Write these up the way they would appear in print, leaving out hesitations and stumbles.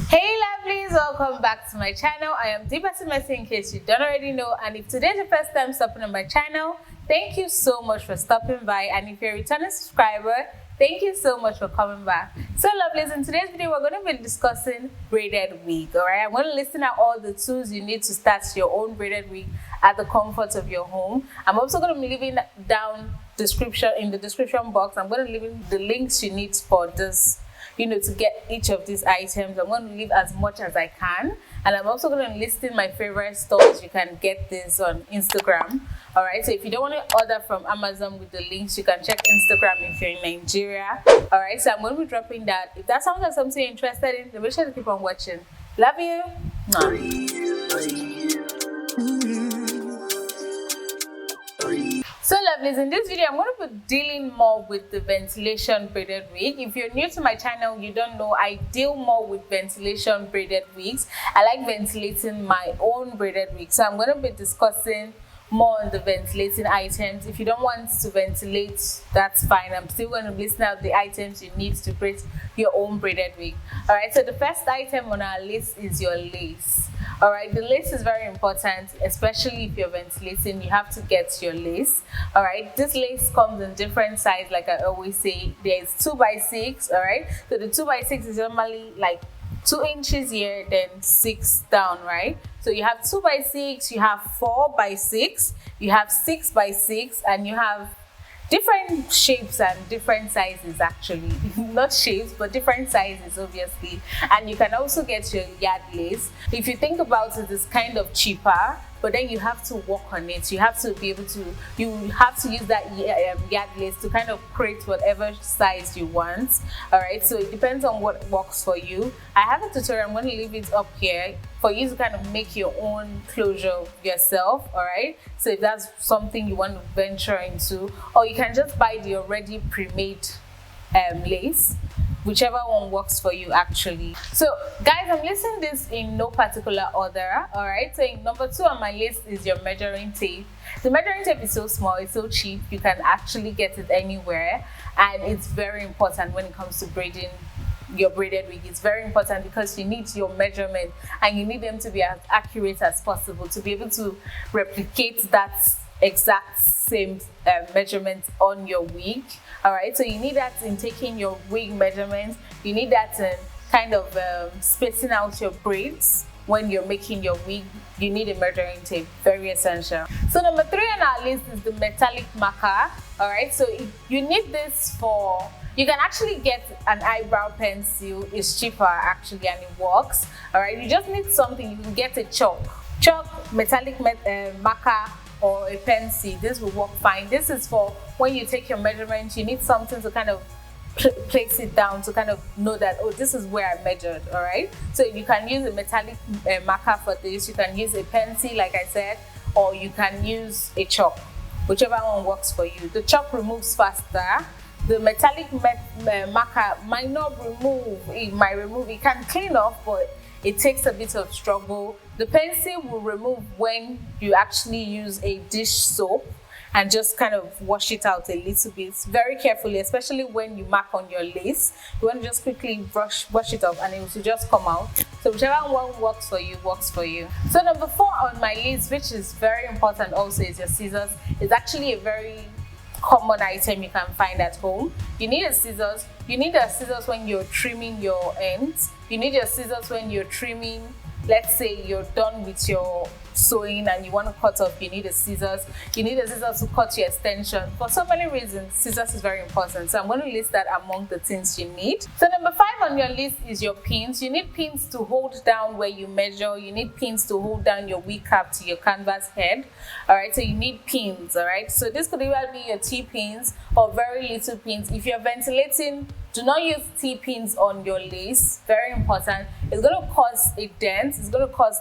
Hey lovelies, welcome back to my channel. I am Deepa Messi in case you don't already know, and if today's your first time stopping on my channel, thank you so much for stopping by, and if you're a returning subscriber, thank you so much for coming back. So lovelies, in today's video we're going to be discussing braided wig. Alright, I'm going to list out all the tools you need to start your own braided wig at the comfort of your home. I'm also going to be leaving down in the description box. I'm going to leave the links you need for this, to get each of these items. I'm going to leave as much as I can, and I'm also going to list in my favorite stores. You can get this on Instagram. All right, so if you don't want to order from Amazon with the links, you can check Instagram if you're in Nigeria. All right, so I'm going to be dropping that. If that sounds like something you're interested in, then make sure to keep on watching. Love you. So lovelies, in this video I'm going to be dealing more with the ventilation braided wig. If you're new to my channel, you don't know, I deal more with ventilation braided wigs. I like ventilating my own braided wig, so I'm going to be discussing more on the ventilating items. If you don't want to ventilate, that's fine. I'm still going to list out the items you need to braid your own braided wig. All right, so the first item on our list is your lace. All right, the lace is very important, especially if you're ventilating. You have to get your lace. All right, this lace comes in different sizes. Like I always say, there's 2x6. All right, so the 2x6 is normally like 2 inches here, then 6 down, right? So you have 2x6, you have 4x6, you have 6x6, and you have different shapes and different sizes, actually. Not shapes, but different sizes, obviously. And you can also get your yard lace. If you think about it, it's kind of cheaper, but then you have to work on it. You have to be able to, you have to use that yard lace to kind of create whatever size you want. All right, so it depends on what works for you. I have a tutorial, I'm going to leave it up here for you to kind of make your own closure yourself. All right, so if that's something you want to venture into, or you can just buy the already pre-made lace, whichever one works for you actually. So guys, I'm listing this in no particular order. All right, so number 2 on my list is your measuring tape. The measuring tape is so small, it's so cheap, you can actually get it anywhere, and it's very important when it comes to braiding your braided wig. It's very important because you need your measurement, and you need them to be as accurate as possible to be able to replicate that exact same measurement on your wig. All right, so you need that in taking your wig measurements. You need that in kind of spacing out your braids when you're making your wig. You need a measuring tape, very essential. So number 3 on our list is the metallic marker. All right, so you need this for, you can actually get an eyebrow pencil. It's cheaper actually, and it works. All right, you just need something. You can get a chalk, metallic marker, or a pencil. This will work fine. This is for when you take your measurements. You need something to kind of place it down to kind of know that, oh, this is where I measured. All right, so you can use a metallic marker for this. You can use a pencil, like I said, or you can use a chalk, whichever one works for you. The chalk removes faster. The metallic marker might not remove, it can clean off, but it takes a bit of struggle. The pencil will remove when you actually use a dish soap and just kind of wash it out a little bit very carefully, especially when you mark on your lace. You want to just quickly wash it off, and it will just come out. So whichever one works for you, works for you. So number 4 on my list, which is very important also, is your scissors. It's actually a very common item you can find at home. You need a scissors. You need a scissors when you're trimming your ends. You need your scissors when you're trimming, let's say you're done with your sewing and you want to cut off. You need a scissors. You need a scissors to cut your extension. For so many reasons, scissors is very important, so I'm going to list that among the things you need. So number 5 on your list is your pins. You need pins to hold down where you measure. You need pins to hold down your wig cap to your canvas head. All right, so you need pins. All right, so this could either be your T-pins or very little pins. If you're ventilating, do not use T-pins on your lace. Very important. It's going to cause a dent. It's going to cause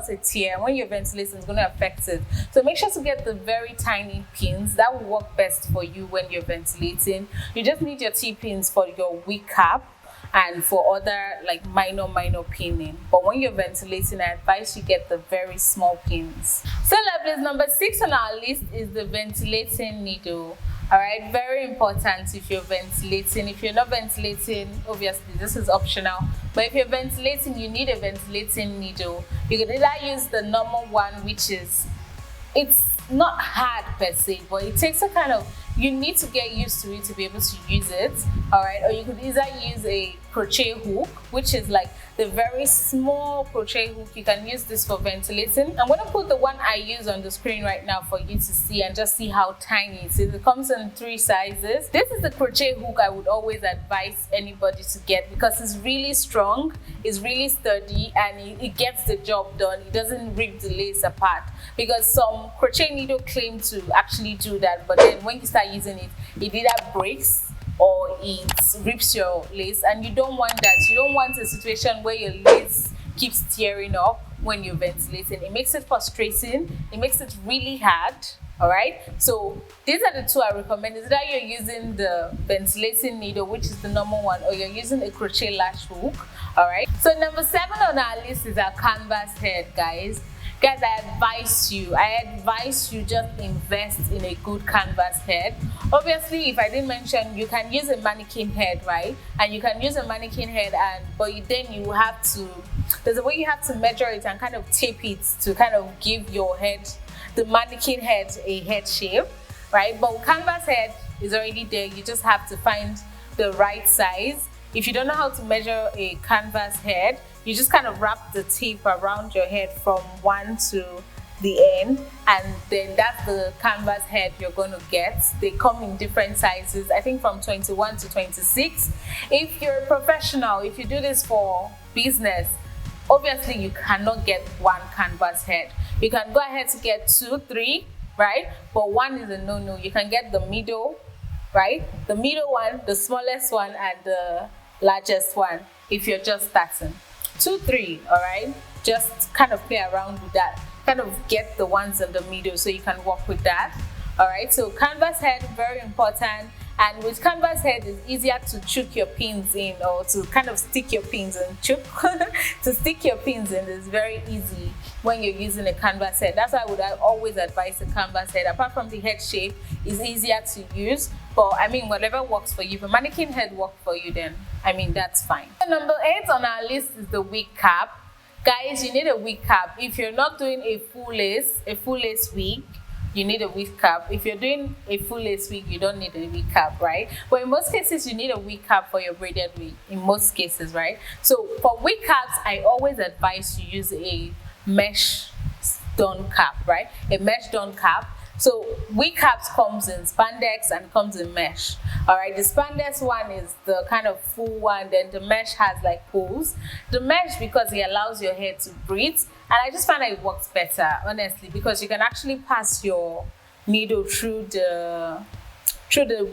a tear. When you're ventilating, it's going to affect it. So make sure to get the very tiny pins. That will work best for you when you're ventilating. You just need your T-pins for your wig cap and for other like minor pinning. But when you're ventilating, I advise you get the very small pins. So lovelies, number 6 on our list is the ventilating needle. All right, very important if you're ventilating. If you're not ventilating, obviously this is optional, but if you're ventilating, you need a ventilating needle. You can either use the normal one, which is, it's not hard per se, but it takes a kind of, you need to get used to it to be able to use it. All right, or you could either use a crochet hook, which is like the very small crochet hook. You can use this for ventilating. I'm going to put the one I use on the screen right now for you to see and just see how tiny it is. It comes in 3 sizes. This is the crochet hook I would always advise anybody to get because it's really strong, it's really sturdy, and it gets the job done. It doesn't rip the lace apart, because some crochet needle claim to actually do that, but then when you start using it, it either breaks or it rips your lace, and you don't want that. You don't want a situation where your lace keeps tearing up when you're ventilating. It makes it frustrating, it makes it really hard. All right, so these are the 2 I recommend. Is that you're using the ventilating needle, which is the normal one, or you're using a crochet lash hook. All right, so number 7 on our list is our canvas head, guys. I advise you just invest in a good canvas head. Obviously, if I didn't mention, you can use a mannequin head, right? And you can use a mannequin head, but then you have to, there's a way you have to measure it and kind of tape it to kind of give your head, the mannequin head, a head shape, right? But canvas head is already there. You just have to find the right size. If you don't know how to measure a canvas head, you just kind of wrap the tape around your head from one to the end, and then that's the canvas head you're going to get. They come in different sizes, I think from 21 to 26. If you're a professional, if you do this for business, obviously you cannot get 1 canvas head. You can go ahead to get 2, 3, right? But 1 is a no-no. You can get the middle, right? The middle one, the smallest one, and the largest one if you're just starting. 2, 3, all right? Just kind of play around with that. Kind of get the ones in the middle so you can work with that. All right, so canvas head, very important. And with canvas head, it's easier to chook your pins in, or to kind of stick your pins in. Chook to stick your pins in is very easy when you're using a canvas head. That's why I would always advise a canvas head. Apart from the head shape, is easier to use. But I mean, whatever works for you. If a mannequin head works for you, then I mean, that's fine. So number 8 on our list is the wig cap. Guys, you need a wig cap. If you're not doing a full lace wig, you need a wig cap. If you're doing a full lace wig, you don't need a wig cap, right? But in most cases, you need a wig cap for your braided wig. In most cases, right? So for wig caps, I always advise you use a mesh done cap, right? A mesh done cap. So wig caps comes in spandex and comes in mesh. All right, the spandex one is the kind of full one, then the mesh has like holes. The mesh, because it allows your hair to breathe, and I just find that it works better, honestly, because you can actually pass your needle through the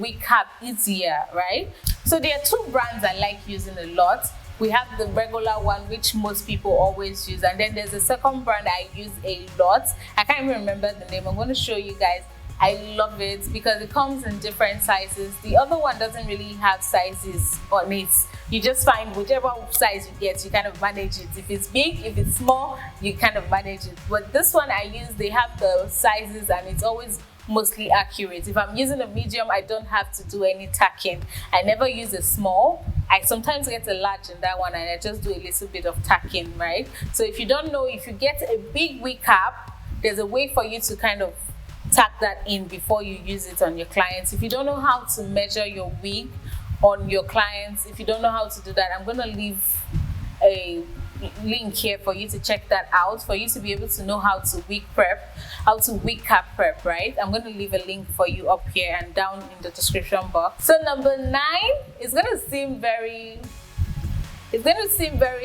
wig cap easier, right? So there are 2 brands I like using a lot. We have the regular one, which most people always use, and then there's a second brand I use a lot. I can't even remember the name. I'm going to show you guys. I love it because it comes in different sizes. The other one doesn't really have sizes on it. You just find whichever size you get, you kind of manage it. If it's big, if it's small, you kind of manage it. But this one I use, they have the sizes, and it's always mostly accurate. If I'm using a medium, I don't have to do any tacking. I never use a small. I sometimes get a large in that one, and I just do a little bit of tacking, right? So if you don't know, if you get a big wig cap, there's a way for you to kind of tack that in before you use it on your clients. If you don't know how to measure your wig on your clients, if you don't know how to do that, I'm going to leave a link here for you to check that out, for you to be able to know how to wig prep, how to wig cap prep, right? I'm going to leave a link for you up here and down in the description box. So number 9 is going to seem very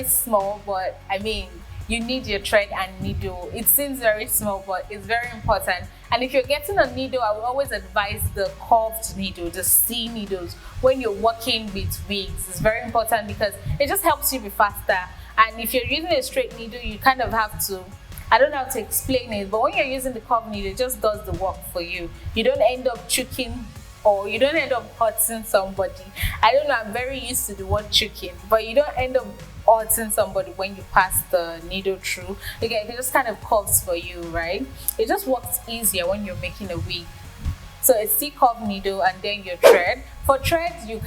small, but I mean, you need your thread and needle. It seems very small, but it's very important. And if you're getting a needle, I would always advise the curved needle, the C needles, when you're working with wigs. It's very important because it just helps you be faster. And if you're using a straight needle, you kind of have to, I don't know how to explain it, but when you're using the curved needle, it just does the work for you. You don't end up choking, or you don't end up hurting somebody. I don't know, I'm very used to the word choking, but you don't end up hurting somebody when you pass the needle through. Again, it just kind of curves for you, right? It just works easier when you're making a wig. So a C-curve needle and then your thread. For threads, you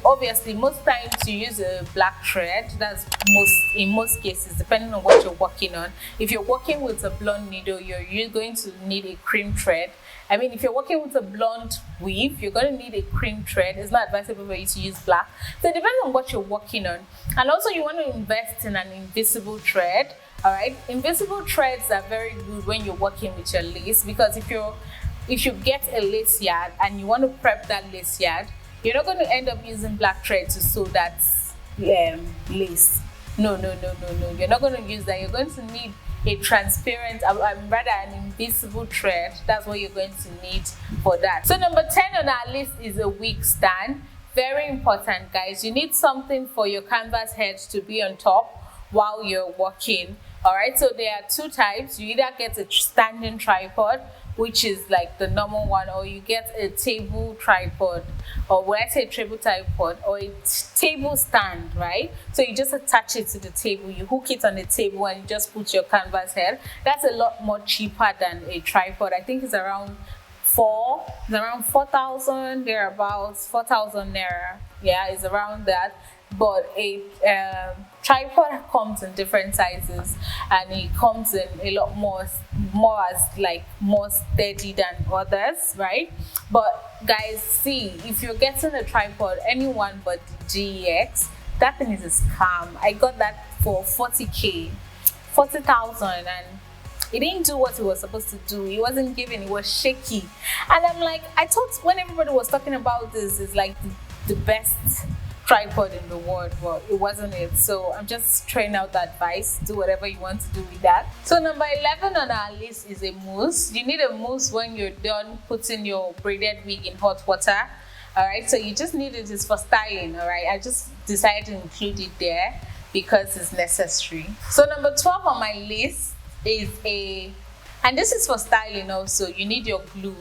obviously most times you use a black thread. That's in most cases, depending on what you're working on. If you're working with a blonde needle, you're going to need a cream thread. I mean, if you're working with a blonde weave, you're going to need a cream thread. It's not advisable for you to use black. So it depends on what you're working on. And also you want to invest in an invisible thread. All right, invisible threads are very good when you're working with your lace, because if you get a lace yard and you want to prep that lace yard, you're not going to end up using black thread to sew that lace. No. You're not going to use that. You're going to need a transparent, rather an invisible thread. That's what you're going to need for that. So number 10 on our list is a wig stand. Very important, guys. You need something for your canvas head to be on top while you're working. All right, so there are two types. You either get a standing tripod, which is like the normal one, or you get a table tripod, or when I say table tripod, or a table stand, right? So you just attach it to the table, you hook it on the table, and you just put your canvas head. That's a lot more cheaper than a tripod. I think it's around 4,000 thereabouts, 4,000 naira. Yeah, it's around that. But a tripod comes in different sizes, and it comes in a lot more steady than others, right? But guys, see, if you're getting a tripod, anyone but the GEX, that thing is a scam. I got that for 40,000, and it didn't do what it was supposed to do. It wasn't giving, it was shaky. And I'm like, I thought when everybody was talking about this, it's like the best tripod in the world, but it wasn't it. So I'm just throwing out that advice. Do whatever you want to do with that. So number 11 on our list is a mousse. You need a mousse when you're done putting your braided wig in hot water. All right, so you just need it. It's for styling. All right, I just decided to include it there because it's necessary. So number 12 on my list is and this is for styling also. You need your glue.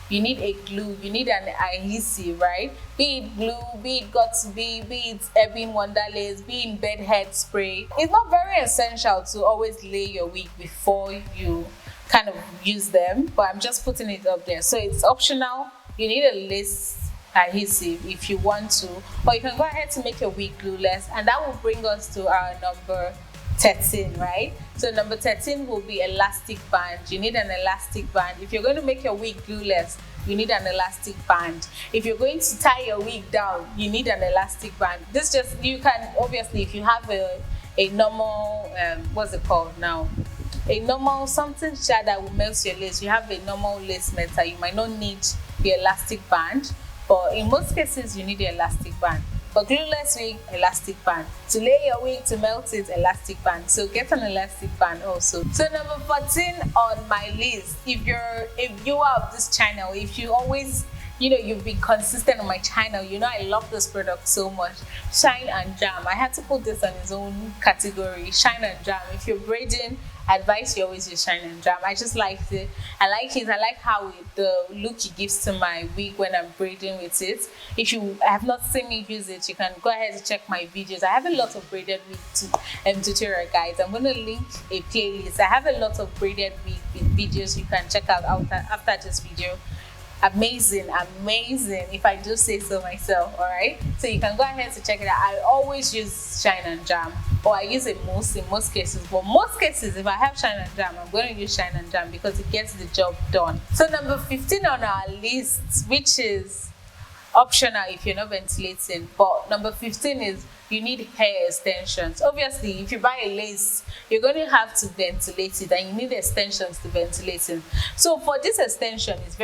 You need a glue, you need an adhesive, right? Be it glue, be it be it Ebin Wonderlace, be it bed head spray. It's not very essential to always lay your wig before you kind of use them, but I'm just putting it up there. So it's optional. You need a lace adhesive if you want to, or you can go ahead to make your wig glueless, and that will bring us to our number 13, right? So number 13 will be elastic band. You need an elastic band. If you're going to make your wig glueless, you need an elastic band. If you're going to tie your wig down, you need an elastic band. You can obviously, if you have a normal what's it called now, a normal something that will melt your lace, you have a normal lace melter, you might not need the elastic band, but in most cases you need the elastic band. For glueless wig, elastic band. To lay your wig, to melt it, elastic band. So get an elastic band also. So number 14 on my list, if you're a viewer of this channel, if you always, you've been consistent on my channel, I love this product so much. Shine and Jam. I had to put this on its own category. Shine and Jam. If you're braiding, I advise you always use Shine and Jam. I just liked it. I like how the look it gives to my wig when I'm braiding with it. If you have not seen me use it, you can go ahead and check my videos. I have a lot of braided wig tutorial guys. I'm going to link a playlist. I have a lot of braided wig videos you can check out after this video. Amazing, if I do say so myself. All right, so you can go ahead to check it out. I always use Shine and Jam, or I use a mousse in most cases, but most cases if I have Shine and Jam, I'm going to use Shine and Jam because it gets the job done. So number 15 on our list, which is optional if you're not ventilating, but number 15 is you need hair extensions. Obviously, if you buy a lace, you're going to have to ventilate it, and you need extensions to ventilate it. So for this extension, it's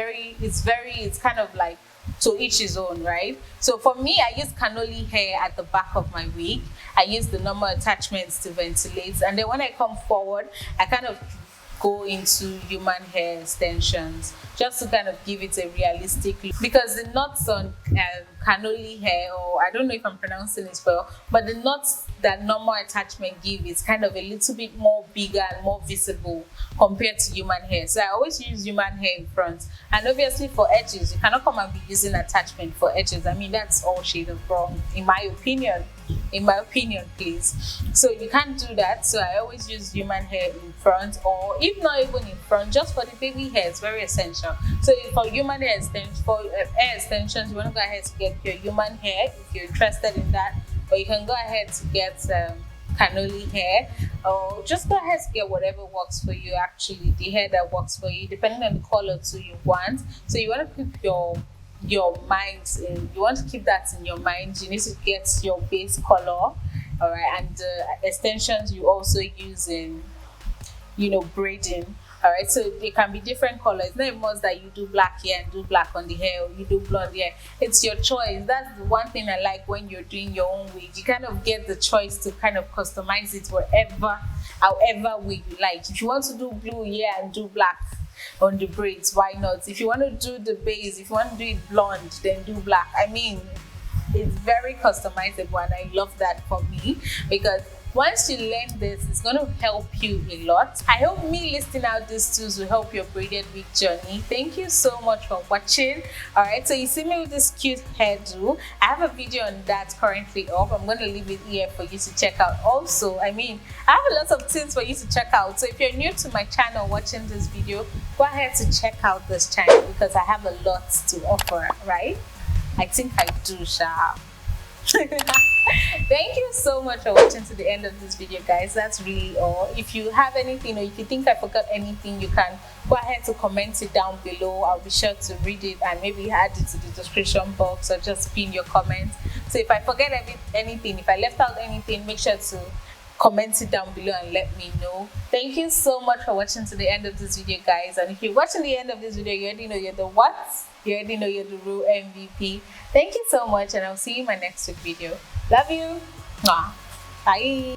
kind of like to each his own, right? So for me, I use cannoli hair at the back of my wig. I use the normal attachments to ventilate, and then when I come forward, I kind of go into human hair extensions just to kind of give it a realistic look, because the knots on cannoli hair, or I don't know if I'm pronouncing it well, but the knots that normal attachment give is kind of a little bit more bigger and more visible compared to human hair. So I always use human hair in front, and obviously for edges, you cannot come and be using attachment for edges. I mean, that's all shade of brown in my opinion. in my opinion, please. So you can't do that. So I always use human hair in front, or if not even in front, just for the baby hair. It's very essential. So for human hair extensions, you want to go ahead to get your human hair if you're interested in that, or you can go ahead to get cannoli hair, or just go ahead to get whatever works for you, actually the hair that works for you, depending on the color too you want. So you want to keep your mind in, you want to keep that in your mind. You need to get your base color, all right, and extensions you also use in, you know, braiding. All right, so they can be different colors. It's not a must that you do black hair and do black on the hair, or you do blonde hair. It's your choice. That's the one thing I like when you're doing your own wig. You kind of get the choice to kind of customize it however wig you like. If you want to do blue hair and do black on the braids, why not? If you want to do the base, if you want to do it blonde, then do black. I mean, it's very customizable, and I love that for me, because once you learn this, it's going to help you a lot. I hope me listing out these tools will help your braided wig journey. Thank you so much for watching. All right, so you see me with this cute hairdo. I have a video on that currently up. I'm going to leave it here for you to check out. Also, I mean, I have a lot of things for you to check out. So if you're new to my channel watching this video, go ahead to check out this channel, because I have a lot to offer, right? I think I do, Sha. Thank you so much for watching to the end of this video, guys. That's really all. If you have anything, or if you think I forgot anything, you can go ahead to comment it down below. I'll be sure to read it and maybe add it to the description box, or just pin your comment. So if I forget anything, if I left out anything, make sure to comment it down below and let me know. Thank you so much for watching to the end of this video, guys. And if you're watching the end of this video, you already know you're the what? You already know you're the real MVP. Thank you so much, and I'll see you in my next week video. Love you. Mwah. Bye.